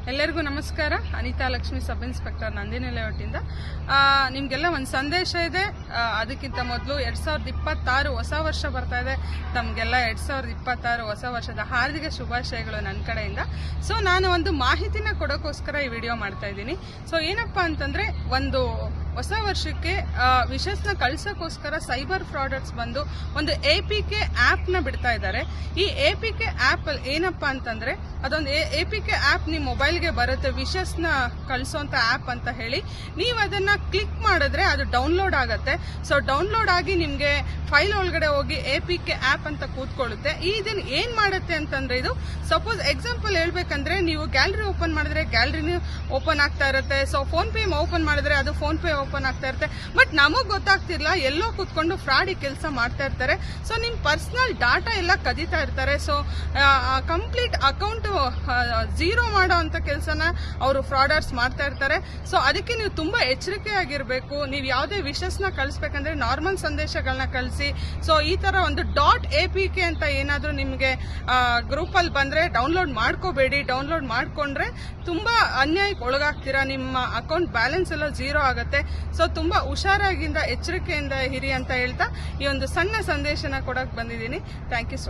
ಎಲ್ಲರಿಗೂ ನಮಸ್ಕಾರ. Anita Lakshmi sub inspector Nandini ಲೇಔಟಿಂದ ನಿಮಗೆಲ್ಲ ಒಂದು ಸಂದೇಶ ಇದೆ. ಅದಕ್ಕಿಂತ ಮೊದಲು 2026 ಹೊಸ ವರ್ಷ ಬರ್ತಾ ಇದೆ. ತಮಗೆಲ್ಲ 2026 ಹೊಸ ವರ್ಷದ ಹಾರ್ದಿಕ ಶುಭಾಶಯಗಳು ನನ್ನ ಕಡೆಯಿಂದ. ಸೊ ನಾನು ಒಂದು ಮಾಹಿತಿನ ಕೊಡೋಕ್ಕೋಸ್ಕರ ಈ ವಿಡಿಯೋ ಮಾಡ್ತಾ ಇದ್ದೀನಿ. ಸೊ ಏನಪ್ಪಾ ಅಂತಂದ್ರೆ, ಒಂದು ಹೊಸ ವರ್ಷಕ್ಕೆ ವಿಶಸ್ನ ಕಳ್ಸೋಕ್ಕೋಸ್ಕರ ಸೈಬರ್ ಫ್ರಾಡರ್ಸ್ ಬಂದು ಒಂದು APK ಆ್ಯಪ್ನ ಬಿಡ್ತಾ ಇದ್ದಾರೆ. ಈ APK ಆ್ಯಪ್ ಏನಪ್ಪಾ ಅಂತಂದ್ರೆ, ಅದೊಂದು APK ಆ್ಯಪ್ ನಿಮ್ಮ ಮೊಬೈಲ್ಗೆ ಬರುತ್ತೆ, ವಿಶಸ್ನ ಕಳಿಸೋಂಥ ಆ್ಯಪ್ ಅಂತ ಹೇಳಿ. ನೀವು ಅದನ್ನ ಕ್ಲಿಕ್ ಮಾಡಿದ್ರೆ ಅದು ಡೌನ್ಲೋಡ್ ಆಗುತ್ತೆ. ಸೊ ಡೌನ್ಲೋಡ್ ಆಗಿ ನಿಮಗೆ ಫೈಲ್ ಒಳಗಡೆ ಹೋಗಿ APK ಆ್ಯಪ್ ಅಂತ ಕೂತ್ಕೊಳ್ಳುತ್ತೆ. ಇದನ್ನು ಏನ್ ಮಾಡುತ್ತೆ ಅಂತಂದ್ರೆ, ಇದು ಸಪೋಸ್ ಎಕ್ಸಾಂಪಲ್ ಹೇಳ್ಬೇಕಂದ್ರೆ, ನೀವು ಗ್ಯಾಲರಿ ಓಪನ್ ಮಾಡಿದ್ರೆ ಗ್ಯಾಲರಿನೂ ಓಪನ್ ಆಗ್ತಾ ಇರುತ್ತೆ. ಸೊ ಫೋನ್ ಪೇ ಓಪನ್ ಮಾಡಿದ್ರೆ ಅದು ಫೋನ್ ಪೇ ಓಪನ್ ಆಗ್ತಾ ಇರುತ್ತೆ. ಬಟ್ ನಮಗ್ ಗೊತ್ತಾಗ್ತಿರ್ಲಿಲ್ಲ, ಎಲ್ಲೋ ಕೂತ್ಕೊಂಡು ಫ್ರಾಡ್ ಕೆಲಸ ಮಾಡ್ತಾ ಇರ್ತಾರೆ. ಸೊ ನಿಮ್ ಪರ್ಸನಲ್ ಡಾಟಾ ಎಲ್ಲ ಕದೀತಾ ಇರ್ತಾರೆ. ಸೊ ಕಂಪ್ಲೀಟ್ ಅಕೌಂಟ್ ಝೀರೋ ಮಾಡೋ ಅಂತ ಕೆಲಸನ ಅವರು ಫ್ರಾಡರ್ಸ್ ಮಾಡ್ತಾ ಇರ್ತಾರೆ. ಸೊ ಅದಕ್ಕೆ ನೀವು ತುಂಬಾ ಎಚ್ಚರಿಕೆಯಾಗಿರ್ಬೇಕು. ನೀವು ಯಾವುದೇ ವಿಶಸ್ನ ಕಳಿಸ್ಬೇಕಂದ್ರೆ ನಾರ್ಮಲ್ ಸಂದೇಶಗಳನ್ನ ಕಳಿಸಿ. ಸೊ ಈ ತರ ಒಂದು .apk ಅಂತ ಏನಾದ್ರೂ ನಿಮ್ಗೆ ಗ್ರೂಪ್ ಅಲ್ಲಿ ಬಂದ್ರೆ ಡೌನ್ಲೋಡ್ ಮಾಡ್ಕೋಬೇಡಿ. ಡೌನ್ಲೋಡ್ ಮಾಡ್ಕೊಂಡ್ರೆ ತುಂಬಾ ಅನ್ಯಾಯಕ್ಕೆ ಒಳಗಾಗ್ತೀರಾ. ನಿಮ್ಮ ಅಕೌಂಟ್ ಬ್ಯಾಲೆನ್ಸ್ ಎಲ್ಲ ಝೀರೋ ಆಗುತ್ತೆ. ಸೊ ತುಂಬಾ ಹುಷಾರಾಗಿಂದ ಎಚ್ಚರಿಕೆಯಿಂದ ಇರಿ ಅಂತ ಹೇಳ್ತಾ ಈ ಒಂದು ಸಣ್ಣ ಸಂದೇಶನ ಕೊಡಕ್ ಬಂದಿದ್ದೀನಿ. Thank you so much.